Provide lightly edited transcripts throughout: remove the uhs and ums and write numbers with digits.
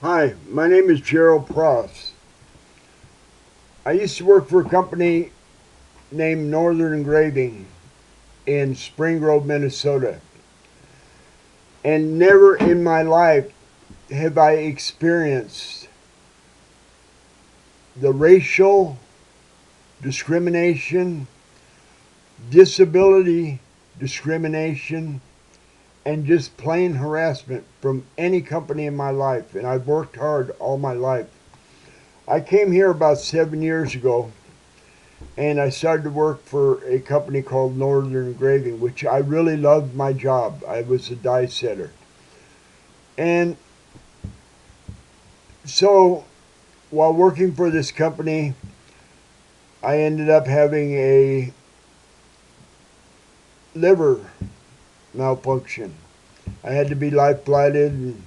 Hi, my name is Gerald Pross. I used to work for a company named Northern Engraving in Spring Grove, Minnesota. And never in my life have I experienced the racial discrimination, disability discrimination, and just plain harassment from any company in my life. And I've worked hard all my life. I came here about 7 years ago and I started to work for a company called Northern Engraving, which I really loved my job. I was a die setter. And so while working for this company, I ended up having a liver malfunction. I had to be life flighted, and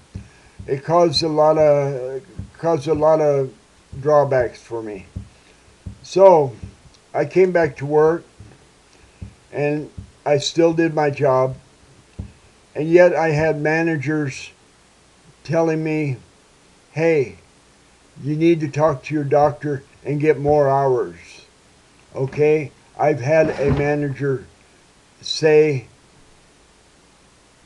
it caused a lot of drawbacks for me. So I came back to work, and I still did my job, and yet I had managers telling me, hey, you need to talk to your doctor and get more hours. Okay? I've had a manager say,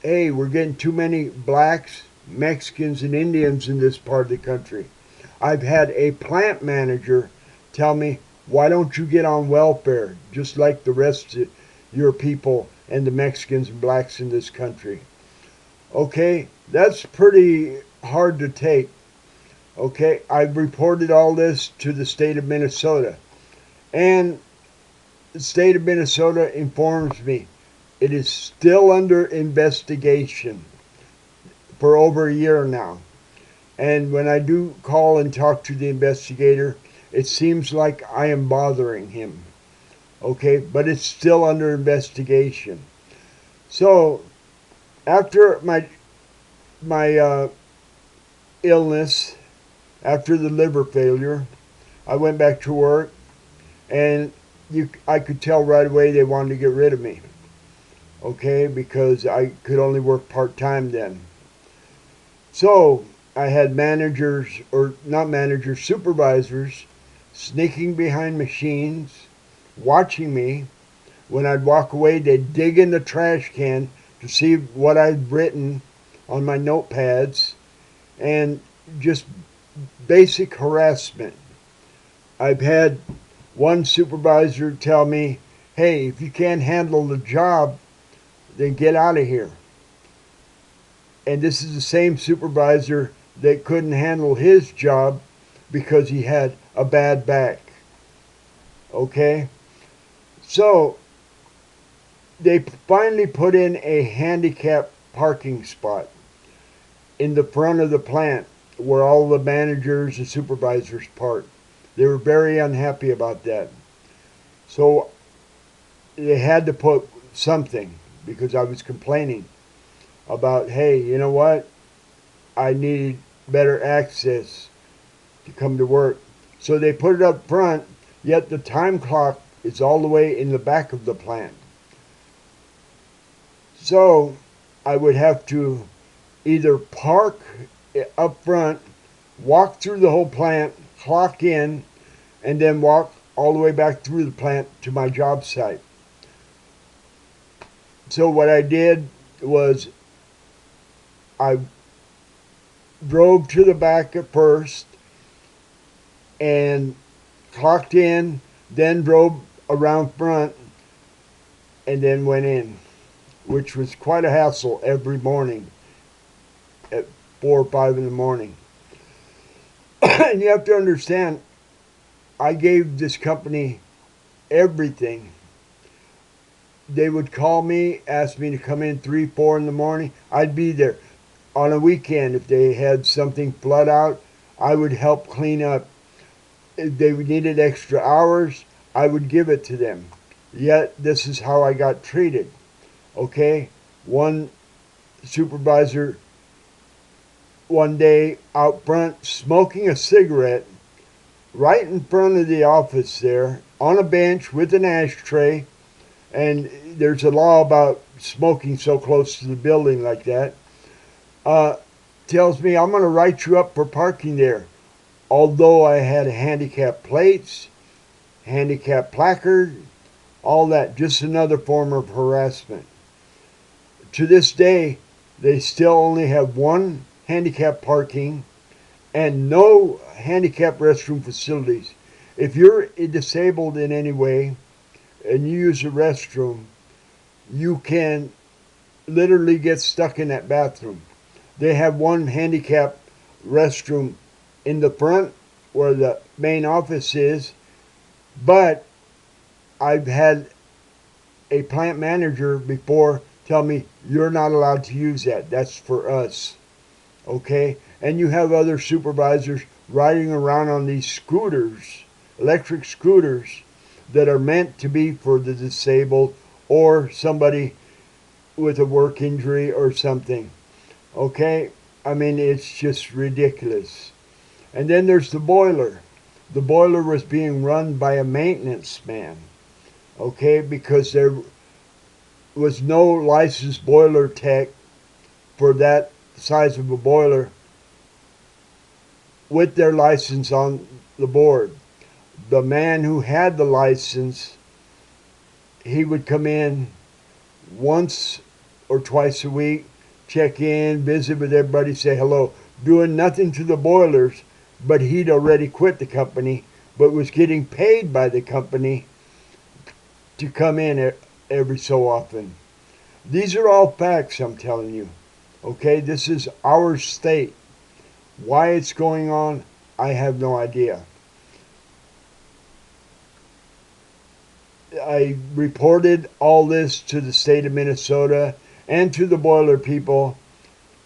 hey, we're getting too many blacks, Mexicans, and Indians in this part of the country. I've had a plant manager tell me, why don't you get on welfare just like the rest of your people and the Mexicans and blacks in this country? Okay? That's pretty hard to take. Okay, I've reported all this to the state of Minnesota, and the state of Minnesota informs me it is still under investigation for over a year now. And when I do call and talk to the investigator, it seems like I am bothering him. Okay, but it's still under investigation. So after my illness, after the liver failure, I went back to work, and I could tell right away they wanted to get rid of me. Okay, because I could only work part time then. So I had managers, or not managers, supervisors, sneaking behind machines, watching me. When I'd walk away, they'd dig in the trash can to see what I'd written on my notepads, and just basic harassment. I've had one supervisor tell me, hey, if you can't handle the job, then get out of here. And this is the same supervisor that couldn't handle his job because he had a bad back. Okay? So they finally put in a handicap parking spot in the front of the plant where all the managers and supervisors park. They were very unhappy about that. So they had to put something because I was complaining about, hey, you know what? I need better access to come to work. So they put it up front, yet the time clock is all the way in the back of the plant. So I would have to either park up front, walk through the whole plant, clock in, and then walk all the way back through the plant to my job site. So what I did was I drove to the back at first and clocked in, then drove around front and then went in, which was quite a hassle every morning at 4 or 5 in the morning. And you have to understand, I gave this company everything. They would call me, ask me to come in 3, 4 in the morning. I'd be there. On a weekend, if they had something flood out, I would help clean up. If they needed extra hours, I would give it to them. Yet, this is how I got treated. Okay? One supervisor one day out front smoking a cigarette right in front of the office there on a bench with an ashtray. And there's a law about smoking so close to the building like that. Uh, tells me I'm going to write you up for parking there. Although I had handicap plates, handicap placard, all that, just another form of harassment. To this day, they still only have one handicap parking and no handicap restroom facilities. If you're disabled in any way and you use a restroom, you can literally get stuck in that bathroom. They have one handicap restroom in the front where the main office is, but I've had a plant manager before tell me you're not allowed to use that. That's for us. Okay? And you have other supervisors riding around on these scooters, electric scooters, that are meant to be for the disabled or somebody with a work injury or something. Okay? I mean, it's just ridiculous. And then there's the boiler. The boiler was being run by a maintenance man. Okay? Because there was no licensed boiler tech for that size of a boiler with their license on the board. The man who had the license, he would come in once or twice a week, check in, visit with everybody, say hello, doing nothing to the boilers, but he'd already quit the company, but was getting paid by the company to come in every so often. These are all facts, I'm telling you. Okay, this is our state. Why it's going on, I have no idea. I reported all this to the state of Minnesota and to the boiler people.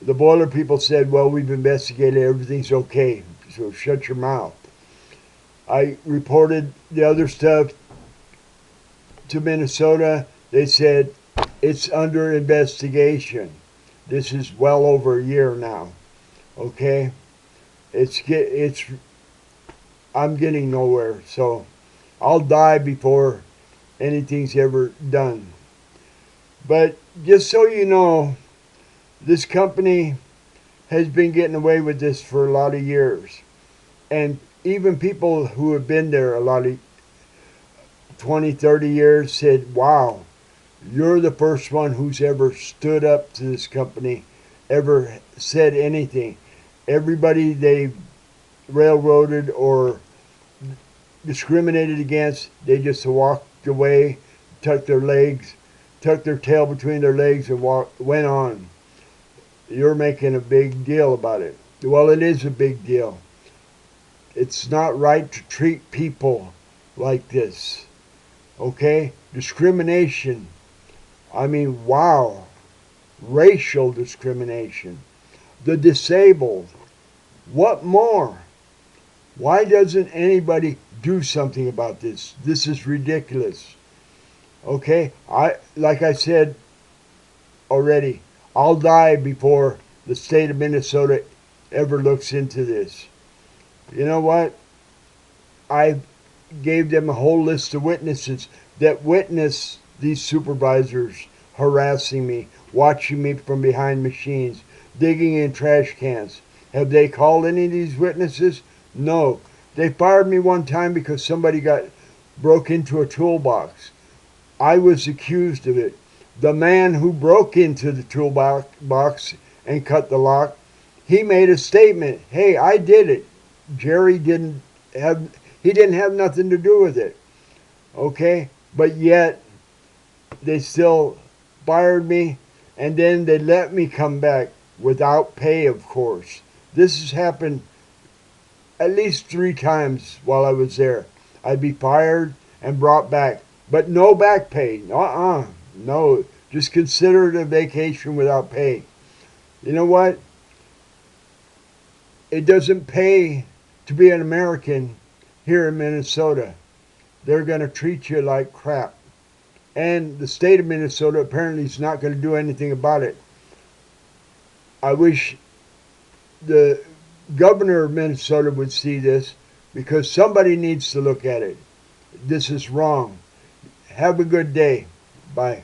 The boiler people said, well, we've investigated, everything's okay, so shut your mouth. I reported the other stuff to Minnesota. They said, it's under investigation. This is well over a year now. Okay? I'm getting nowhere, so I'll die before anything's ever done. But just so you know, this company has been getting away with this for a lot of years. And even people who have been there a lot of 20, 30 years said, wow, you're the first one who's ever stood up to this company, ever said anything. Everybody they railroaded or discriminated against, they just walked away, tucked their tail between their legs and went on. You're making a big deal about it. Well, it is a big deal. It's not right to treat people like this. Okay? Discrimination. I mean, wow. Racial discrimination. The disabled. What more? Why doesn't anybody do something about this? This is ridiculous. Okay? Like I said already, I'll die before the state of Minnesota ever looks into this. You know what? I gave them a whole list of witnesses that witnessed these supervisors harassing me, watching me from behind machines, digging in trash cans. Have they called any of these witnesses? No. They fired me one time because somebody broke into a toolbox. I was accused of it. The man who broke into the toolbox and cut the lock, he made a statement. Hey, I did it. Jerry didn't have nothing to do with it. Okay? But yet, they still fired me, and then they let me come back without pay, of course. This has happened at least 3 times while I was there. I'd be fired and brought back, but no back pay. No. Just consider it a vacation without pay. You know what? It doesn't pay to be an American here in Minnesota. They're going to treat you like crap. And the state of Minnesota apparently is not going to do anything about it. I wish the governor of Minnesota would see this, because somebody needs to look at it. This is wrong. Have a good day. Bye.